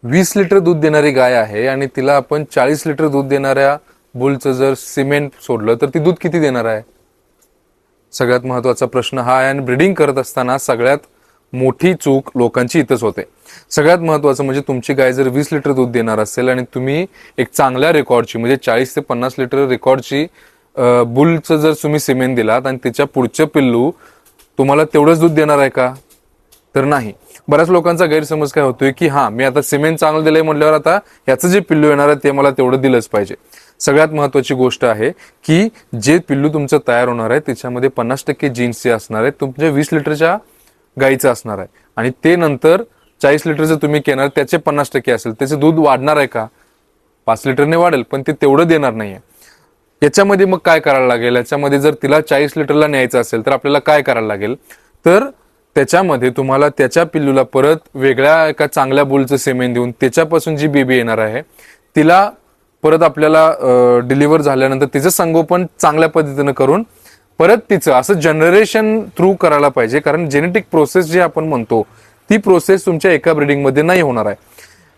20 litre दूध देणारी गाय आहे आणि तिला आपण 40 लिटर दूध देणाऱ्या बुलचं जर सिमेंट सोडलं तर ती दूध किती देणार आहे? सगळ्यात महत्वाचा प्रश्न हा आहे. आणि ब्रीडिंग करत असताना सगळ्यात मोठी चूक लोकांची इथंच होते. सगळ्यात महत्वाचं म्हणजे तुमची गाय जर 20 लिटर दूध देणार असेल आणि तुम्ही एक चांगल्या रेकॉर्डची म्हणजे 40 ते 50 लिटर रेकॉर्डची बुलचं जर तुम्ही सिमेंट दिलात आणि त्याच्या पुढचं पिल्लू तुम्हाला तेवढंच दूध देणार आहे का? तर नाही. बऱ्याच लोकांचा गैरसमज काय होतोय की मी आता सिमेंट चांगलं दिलंय म्हटल्यावर आता याचं जे पिल्लू येणार आहे ते मला तेवढं दिलंच पाहिजे. सगळ्यात महत्वाची गोष्ट आहे की जे पिल्लू तुमचं तयार होणार आहे त्याच्यामध्ये 50% जीन्स जे असणार आहेत तुमच्या 20 लिटरच्या गाईचं असणार आहे आणि ते नंतर 40 लिटरचं तुम्ही घेणार त्याचे 50% असेल. त्याचं दूध वाढणार आहे का? 5 लिटरने वाढेल पण ते तेवढं देणार नाहीये. याच्यामध्ये मग काय करायला लागेल? याच्यामध्ये जर तिला 40 लिटरला न्यायचं असेल तर आपल्याला काय करायला लागेल? तर त्याच्यामध्ये तुम्हाला त्याच्या पिल्लूला परत वेगळ्या एका चांगल्या बुलचं सिमेंट देऊन त्याच्यापासून जी बेबी येणार आहे तिला परत आपल्याला डिलिव्हर झाल्यानंतर तिचं संगोपन चांगल्या पद्धतीनं करून परत तिचं असं जनरेशन थ्रू करायला पाहिजे. कारण जेनेटिक प्रोसेस जे आपण म्हणतो ती प्रोसेस तुमच्या एका ब्रीडिंगमध्ये नाही होणार आहे.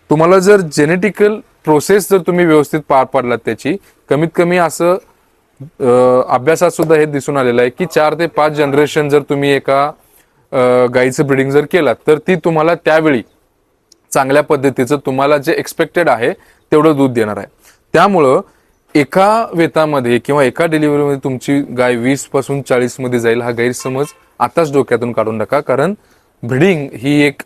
तुम्हाला जर जेनेटिकल प्रोसेस जर तुम्ही व्यवस्थित पार पाडलात त्याची कमीत कमी असं अभ्यासात सुद्धा हे दिसून आलेलं आहे की 4 ते 5 जनरेशन जर तुम्ही एका गाईचं ब्रीडिंग जर केलं तर ती तुम्हाला त्यावेळी चांगल्या पद्धतीचं तुम्हाला जे एक्सपेक्टेड आहे तेवढं दूध देणार आहे. त्यामुळं एका वेतामध्ये किंवा एका डिलिव्हरीमध्ये तुमची गाय 20 पासून 40 मध्ये जाईल हा गैरसमज आताच डोक्यातून काढून टाका. कारण ब्रीडिंग ही एक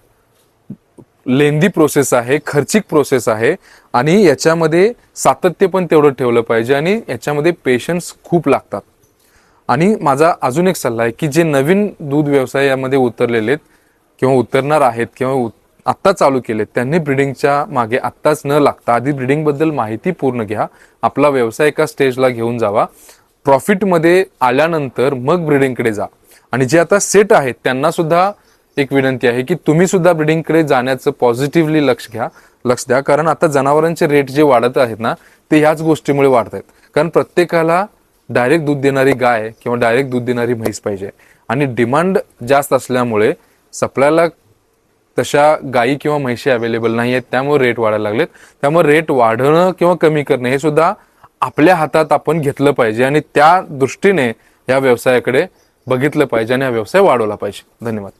लेंदी प्रोसेस आहे, खर्चिक प्रोसेस आहे आणि याच्यामध्ये सातत्य पण तेवढं ठेवलं पाहिजे आणि याच्यामध्ये पेशन्स खूप लागतात. आणि माझा अजून एक सल्ला आहे की जे नवीन दूध व्यवसायामध्ये उतरलेले किंवा उतरणार आहेत किंवा आत्ता चालू केलेत त्यांनी ब्रीडिंगच्या मागे आत्ताच न लागता आधी ब्रीडिंग बद्दल माहिती पूर्ण घ्या. आपला व्यवसाय एका स्टेजला घेऊन जावा. प्रॉफिटमध्ये आल्यानंतर मग ब्रीडिंगकडे जा. आणि जे आता सेट आहेत त्यांना सुद्धा एक विनंती आहे की तुम्ही सुद्धा ब्रीडिंगकडे जाण्याचं पॉझिटिव्हली लक्ष द्या. कारण आता जनावरांचे रेट जे वाढत आहेत ना ते ह्याच गोष्टीमुळे वाढत आहेत. कारण प्रत्येकाला डायरेक्ट दूध देणारी गाय किंवा डायरेक्ट दूध देणारी म्हैस पाहिजे आणि डिमांड जास्त असल्यामुळे सप्लायला तशा गायी किंवा म्हैशी अवेलेबल नाही आहेत. त्यामुळे रेट वाढायला लागलेत. त्यामुळे रेट वाढणं किंवा कमी करणं हे सुद्धा आपल्या हातात आपण घेतलं पाहिजे आणि त्या दृष्टीने या व्यवसायाकडे बघितलं पाहिजे आणि हा व्यवसाय वाढवला पाहिजे. धन्यवाद.